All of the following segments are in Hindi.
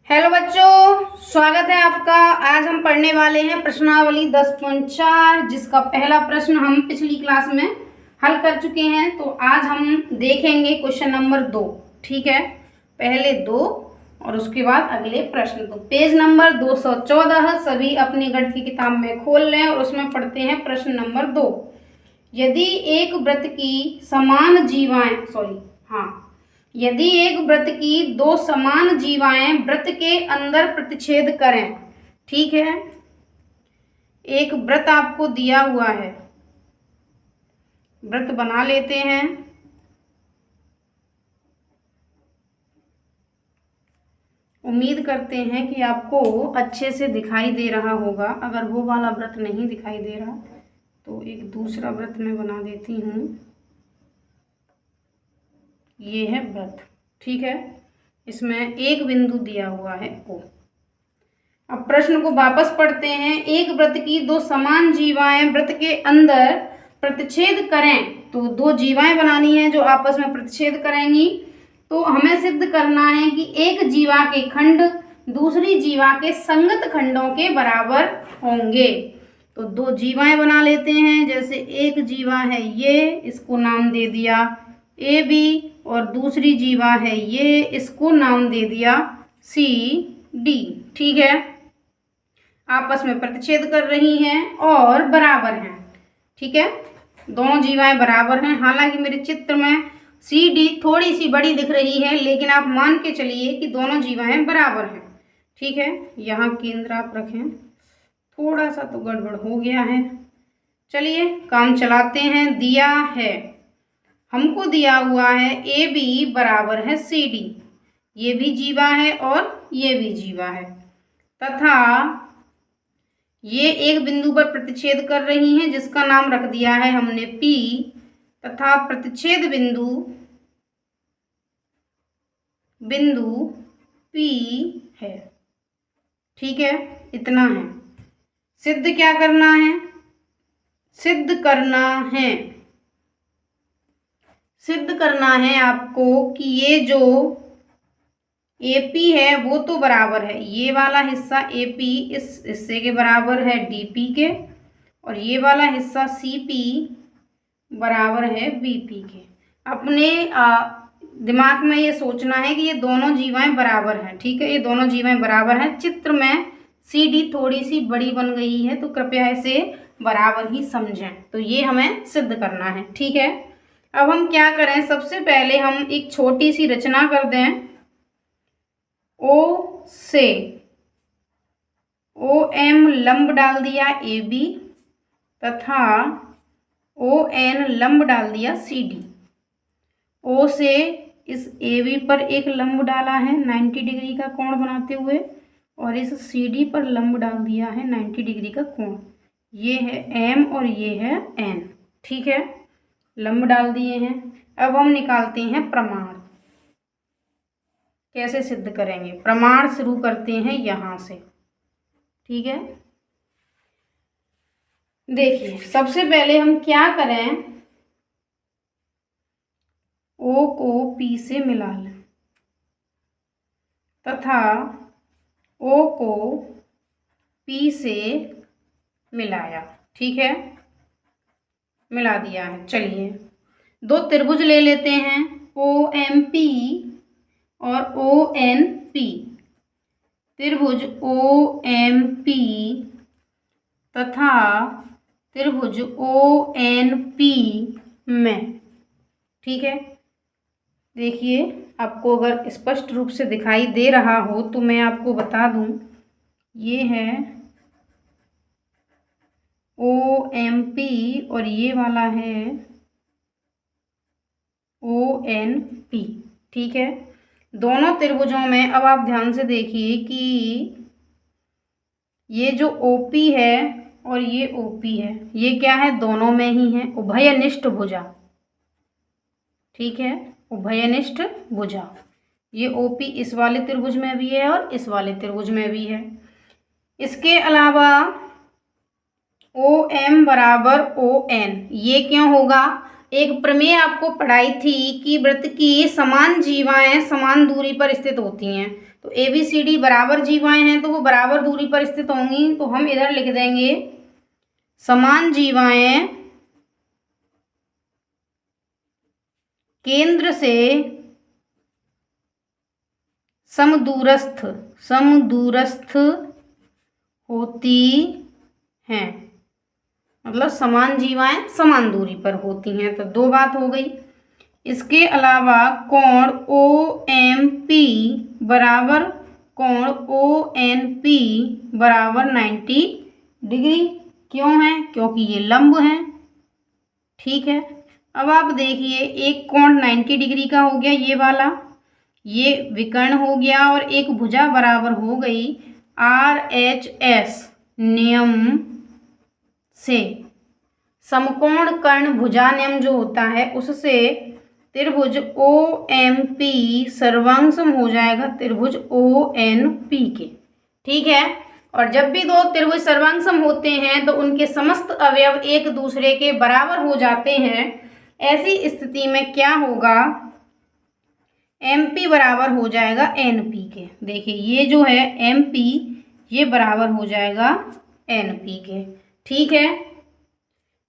हेलो बच्चों, स्वागत है आपका। आज हम पढ़ने वाले हैं प्रश्नावली 10.4, जिसका पहला प्रश्न हम पिछली क्लास में हल कर चुके हैं। तो आज हम देखेंगे क्वेश्चन नंबर 2। ठीक है, पहले 2 और उसके बाद अगले प्रश्न। तो पेज नंबर 214 सभी अपनी गणित की किताब में खोल लें और उसमें पढ़ते हैं प्रश्न नंबर 2। यदि एक वृत्त की समान जीवाएं यदि एक वृत्त की दो समान जीवाएं वृत्त के अंदर प्रतिच्छेद करें। ठीक है, एक वृत्त आपको दिया हुआ है, वृत्त बना लेते हैं। उम्मीद करते हैं कि आपको अच्छे से दिखाई दे रहा होगा। अगर वो वाला वृत्त नहीं दिखाई दे रहा तो एक दूसरा वृत्त मैं बना देती हूँ। ये है वृत्त। ठीक है, इसमें एक बिंदु दिया हुआ है O। अब प्रश्न को वापस पढ़ते हैं। एक वृत्त की दो समान जीवाएं वृत्त के अंदर प्रतिच्छेद करें। तो दो जीवाएं बनानी है जो आपस में प्रतिच्छेद करेंगी। तो हमें सिद्ध करना है कि एक जीवा के खंड दूसरी जीवा के संगत खंडों के बराबर होंगे। तो दो जीवाएं बना लेते हैं। जैसे एक जीवा है ये, इसको नाम दे दिया AB, और दूसरी जीवा है ये, इसको नाम दे दिया CD। ठीक है, आपस में प्रतिच्छेद कर रही हैं और बराबर हैं। ठीक है, दोनों जीवाएं बराबर हैं। हालांकि मेरे चित्र में CD थोड़ी सी बड़ी दिख रही है, लेकिन आप मान के चलिए कि दोनों जीवाएं बराबर हैं। ठीक है, यहाँ केंद्र आप रखें। थोड़ा सा तो गड़बड़ हो गया है। चलिए काम चलाते हैं। दिया है, हमको दिया हुआ है AB बराबर है CD। ये भी जीवा है और ये भी जीवा है, तथा ये एक बिंदु पर प्रतिच्छेद कर रही हैं जिसका नाम रख दिया है हमने P, तथा प्रतिच्छेद बिंदु P है। ठीक है, इतना है। सिद्ध क्या करना है? सिद्ध करना है आपको कि ये जो AP है वो तो बराबर है, ये वाला हिस्सा AP इस हिस्से के बराबर है DP के, और ये वाला हिस्सा CP बराबर है VP के। अपने दिमाग में ये सोचना है कि ये दोनों जीवाएं बराबर हैं। ठीक है, ये दोनों जीवाएं बराबर हैं। चित्र में CD थोड़ी सी बड़ी बन गई है, तो कृपया इसे बराबर ही समझें। तो ये हमें सिद्ध करना है। ठीक है, अब हम क्या करें? सबसे पहले हम एक छोटी सी रचना कर दें। O से OM लंब डाल दिया AB, तथा ON लंब डाल दिया CD। O से इस AB पर एक लंब डाला है 90 डिग्री का कोण बनाते हुए, और इस CD पर लंब डाल दिया है 90 डिग्री का कोण। ये है M और ये है N। ठीक है, लंब डाल दिए हैं। अब हम निकालते हैं प्रमाण। कैसे सिद्ध करेंगे? प्रमाण शुरू करते हैं यहाँ से। ठीक है, देखिए सबसे पहले हम क्या करें? O को P से मिला लें, तथा O को P से मिलाया। ठीक है, मिला दिया है। चलिए दो त्रिभुज ले लेते हैं, OMP और ONP। त्रिभुज OMP तथा त्रिभुज ONP में। ठीक है, देखिए आपको अगर स्पष्ट रूप से दिखाई दे रहा हो तो मैं आपको बता दूं, ये है OMP और ये वाला है ONP। ठीक है, दोनों त्रिभुजों में अब आप ध्यान से देखिए कि ये जो OP है और ये OP है, ये क्या है? दोनों में ही है उभयनिष्ठ भुजा। ठीक है, उभयनिष्ठ भुजा। ये OP इस वाले त्रिभुज में भी है और इस वाले त्रिभुज में भी है। इसके अलावा OM बराबर ON, ये क्यों होगा? एक प्रमेय आपको पढ़ाई थी कि वृत्त की समान जीवाएं समान दूरी पर स्थित होती हैं। तो ABCD बराबर जीवाएं हैं तो वो बराबर दूरी पर स्थित होंगी। तो हम इधर लिख देंगे समान जीवाएं केंद्र से समदूरस्थ होती हैं, मतलब समान जीवाएं समान दूरी पर होती हैं। तो दो बात हो गई। इसके अलावा कोण OMP बराबर 90 डिग्री। क्यों है? क्योंकि ये लंब हैं। ठीक है, अब आप देखिए एक कोण 90 डिग्री का हो गया ये वाला, ये विकर्ण हो गया, और एक भुजा बराबर हो गई RHS नियम से। समकोण कर्ण भुजा नियम जो होता है उससे त्रिभुज OMP सर्वांगसम हो जाएगा त्रिभुज ONP के। ठीक है, और जब भी दो त्रिभुज सर्वांगसम होते हैं तो उनके समस्त अवयव एक दूसरे के बराबर हो जाते हैं। ऐसी स्थिति में क्या होगा, MP बराबर हो जाएगा NP के। देखिए ये जो है MP ये बराबर हो जाएगा NP के। ठीक है,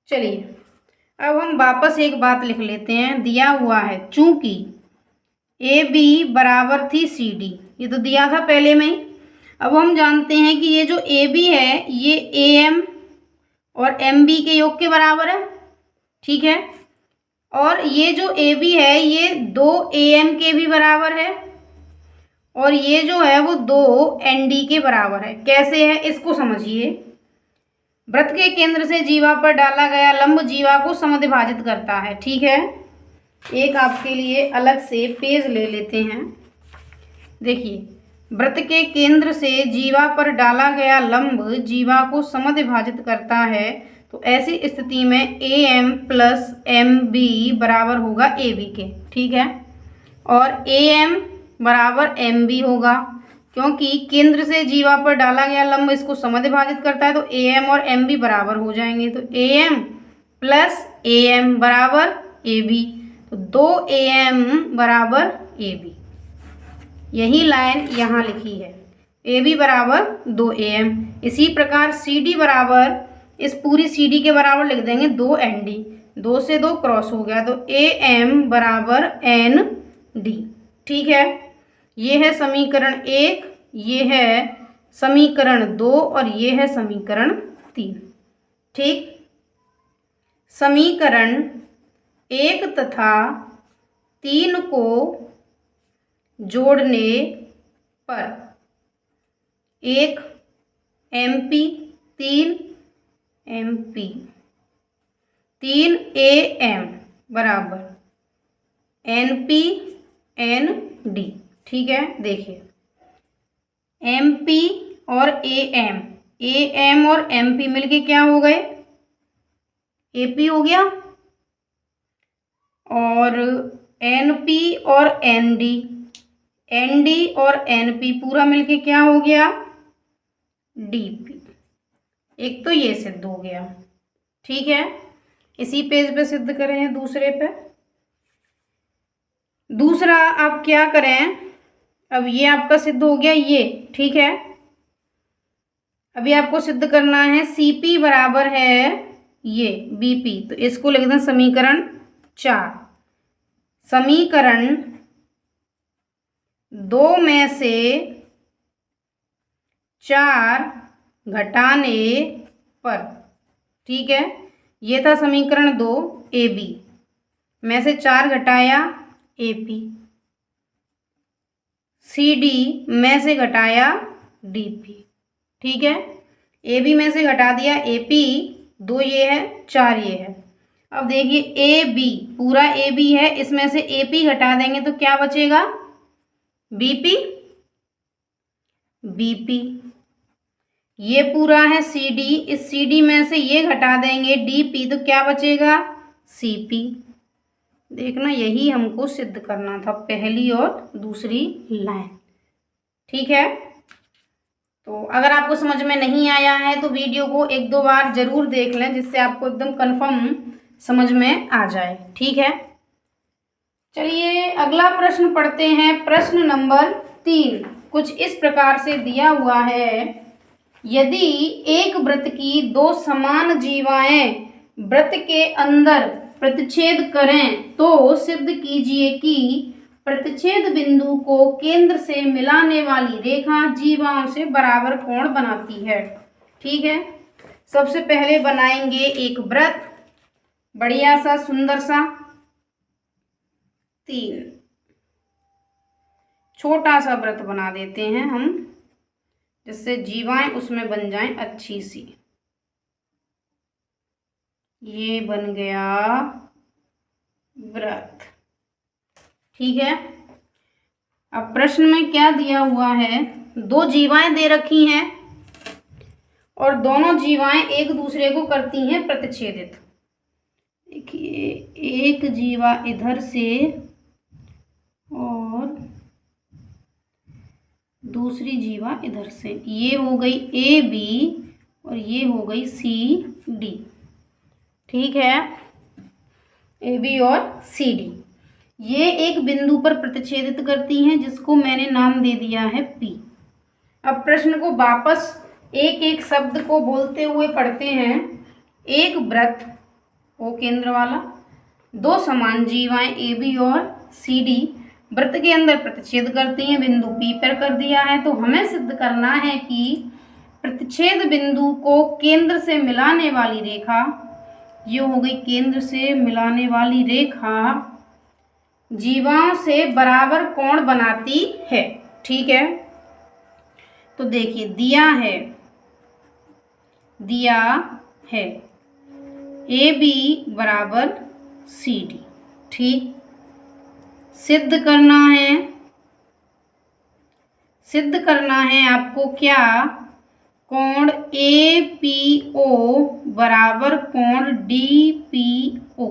चलिए अब हम वापस एक बात लिख लेते हैं। दिया हुआ है चूंकि AB बराबर थी CD, ये तो दिया था पहले में ही। अब हम जानते हैं कि ये जो AB है ये AM और MB के योग के बराबर है। ठीक है, और ये जो AB है ये 2 AM के भी बराबर है, और ये जो है वो 2 ND के बराबर है। कैसे है इसको समझिए। वृत्त के केंद्र से जीवा पर डाला गया लंब जीवा को समद्विभाजित करता है। ठीक है, एक आपके लिए अलग से पेज ले लेते हैं। देखिए वृत्त के केंद्र से जीवा पर डाला गया लंब जीवा को समद्विभाजित करता है। तो ऐसी स्थिति में AM प्लस MB बराबर होगा AB के। ठीक है, और AM बराबर MB होगा, क्योंकि केंद्र से जीवा पर डाला गया लंब इसको समद्विभाजित करता है। तो AM और MB बराबर हो जाएंगे। तो AM प्लस AM बराबर AB, तो 2 AM बराबर AB। यही लाइन यहाँ लिखी है, AB बराबर 2 AM। इसी प्रकार CD बराबर, इस पूरी CD के बराबर लिख देंगे 2 ND, 2 से 2 क्रॉस हो गया, तो AM बराबर ND। ठीक है, ये है समीकरण 1, ये है समीकरण 2 और ये है समीकरण 3। ठीक, समीकरण 1 तथा 3 को जोड़ने पर 1 MP 3 MP 3 AM बराबर NP ND। ठीक है, देखिए MP और AM और MP मिलके क्या हो गए, AP हो गया, और NP और ND और NP पूरा मिलके क्या हो गया, DP। एक तो ये सिद्ध हो गया। ठीक है, इसी पेज पे सिद्ध करें दूसरे पे। दूसरा आप क्या करें, अब ये आपका सिद्ध हो गया ये। ठीक है, अभी आपको सिद्ध करना है CP बराबर है ये BP, तो इसको लिख दें समीकरण 4। समीकरण 2 में से 4 घटाने पर, ठीक है, ये था समीकरण 2 AB में से 4 घटाया AP, CD में से घटाया DP। ठीक है, AB में से घटा दिया AP, 2 ये है 4 ये है। अब देखिए AB पूरा AB है, इसमें से AP घटा देंगे तो क्या बचेगा, BP। ये पूरा है CD, इस CD में से ये घटा देंगे DP, तो क्या बचेगा, CP। देखना यही हमको सिद्ध करना था, पहली और दूसरी लाइन। ठीक है, तो अगर आपको समझ में नहीं आया है तो वीडियो को 1-2 बार जरूर देख लें, जिससे आपको एकदम कंफर्म समझ में आ जाए। ठीक है, चलिए अगला प्रश्न पढ़ते हैं। प्रश्न नंबर 3 कुछ इस प्रकार से दिया हुआ है। यदि एक वृत्त की दो समान जीवाएं वृत्त के अंदर प्रतिच्छेद करें तो सिद्ध कीजिए कि प्रतिच्छेद बिंदु को केंद्र से मिलाने वाली रेखा जीवाओं से बराबर कोण बनाती है। ठीक है, सबसे पहले बनाएंगे एक वृत्त, बढ़िया सा सुंदर सा 3 छोटा सा वृत्त बना देते हैं हम, जिससे जीवाएं उसमें बन जाएं अच्छी सी। ये बन गया वृत्त। ठीक है, अब प्रश्न में क्या दिया हुआ है, दो जीवाएं दे रखी हैं और दोनों जीवाएं एक दूसरे को करती हैं प्रतिच्छेदित। देखिए, एक जीवा इधर से और दूसरी जीवा इधर से, ये हो गई ए बी और ये हो गई सी डी। ठीक है, ए बी और सी डी ये एक बिंदु पर प्रतिच्छेदित करती हैं, जिसको मैंने नाम दे दिया है पी। अब प्रश्न को वापस एक एक शब्द को बोलते हुए पढ़ते हैं। एक वृत्त ओ केंद्र वाला, दो समान जीवाएं ए बी और सी डी वृत्त के अंदर प्रतिच्छेद करती हैं, बिंदु पी पर कर दिया है। तो हमें सिद्ध करना है कि प्रतिच्छेद बिंदु को केंद्र से मिलाने वाली रेखा, ये हो गई केंद्र से मिलाने वाली रेखा, जीवाओं से बराबर कोण बनाती है। ठीक है, तो देखिए दिया है ए बी बराबर सी डी। ठीक, सिद्ध करना है आपको क्या, कोण ए पी ओ बराबर कोण डी पी ओ,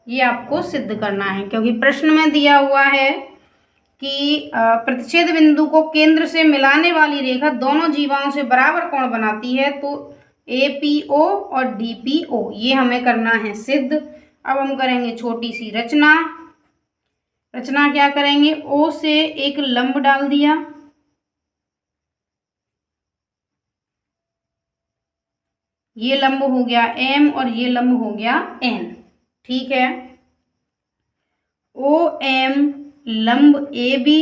ये आपको सिद्ध करना है। क्योंकि प्रश्न में दिया हुआ है कि प्रतिच्छेद बिंदु को केंद्र से मिलाने वाली रेखा दोनों जीवाओं से बराबर कोण बनाती है, तो ए पी ओ और डी पी ओ ये हमें करना है सिद्ध। अब हम करेंगे छोटी सी रचना क्या करेंगे, ओ से एक लंब डाल दिया, ये लंब हो गया एम और ये लंब हो गया एन। ठीक है, ओ एम लंब ए बी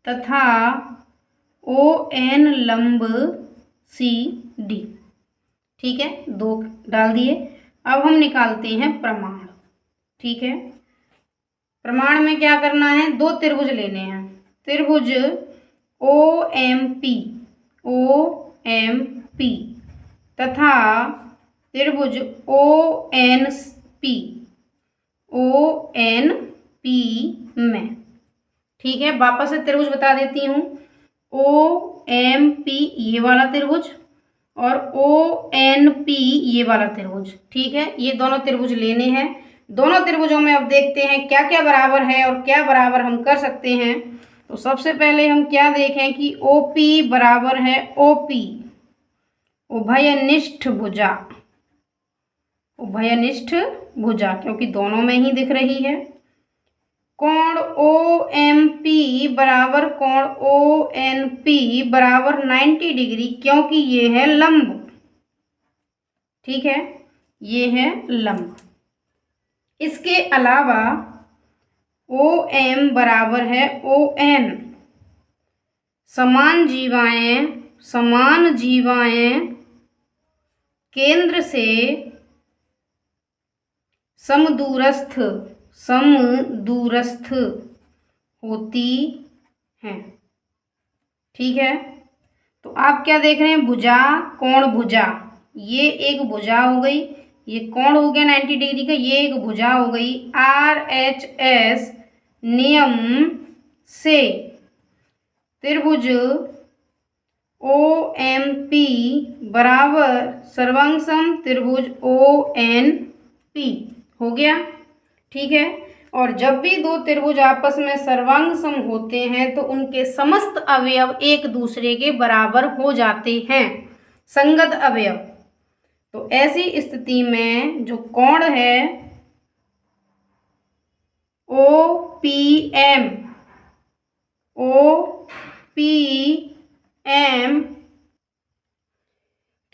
तथा ओ एन लंब सी डी। ठीक है, दो डाल दिए। अब हम निकालते हैं प्रमाण। ठीक है, प्रमाण में क्या करना है, दो त्रिभुज लेने हैं। त्रिभुज ओ एम पी तथा त्रिभुज ओ एन पी में। ठीक है, वापस से त्रिभुज बता देती हूँ, ओ एम पी ये वाला त्रिभुज और ओ एन पी ये वाला त्रिभुज। ठीक है, ये दोनों त्रिभुज लेने हैं। दोनों त्रिभुजों में अब देखते हैं क्या क्या बराबर है और क्या बराबर हम कर सकते हैं। तो सबसे पहले हम क्या देखें कि ओ पी बराबर है ओ पी, उभयनिष्ठ भुजा, क्योंकि दोनों में ही दिख रही है। कोण ओ एम पी बराबर कोण ओ एन पी बराबर 90 डिग्री, क्योंकि ये है लंब। ठीक है, ये है लंब। इसके अलावा ओ एम बराबर है ओ एन, समान जीवाएं केंद्र से समदूरस्थ होती हैं। ठीक है, तो आप क्या देख रहे हैं, भुजा, कोण भुजा, ये एक भुजा हो गई, ये कोण हो गया 90 डिग्री का, ये एक भुजा हो गई। RHS नियम से त्रिभुज OMP बराबर सर्वांगसम त्रिभुज ONP हो गया। ठीक है, और जब भी दो त्रिभुज आपस में सर्वांगसम होते हैं तो उनके समस्त अवयव एक दूसरे के बराबर हो जाते हैं, संगत अवयव। तो ऐसी स्थिति में जो कोण है OPM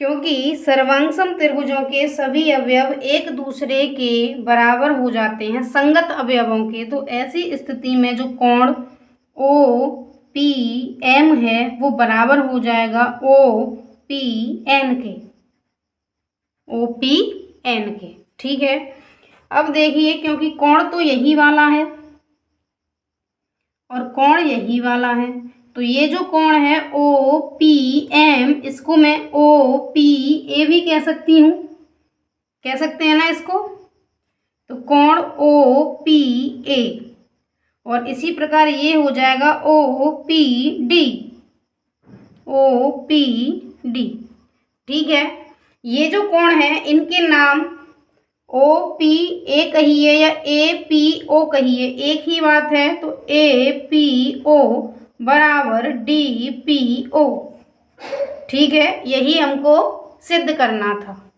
क्योंकि सर्वांगसम त्रिभुजों के सभी अवयव एक दूसरे के बराबर हो जाते हैं संगत अवयवों के, तो ऐसी स्थिति में जो कोण OPM है वो बराबर हो जाएगा OPN के। ठीक है, अब देखिए क्योंकि कोण तो यही वाला है और कोण यही वाला है, तो ये जो कोण है OPM इसको मैं OPA भी कह सकती हूँ, कह सकते हैं ना इसको। तो कोण OPA और इसी प्रकार ये हो जाएगा OPD। ठीक है, ये जो कोण है इनके नाम OPA कहिए या APO कहिए, एक ही बात है। तो APO बराबर DPO। ठीक है, यही हमको सिद्ध करना था।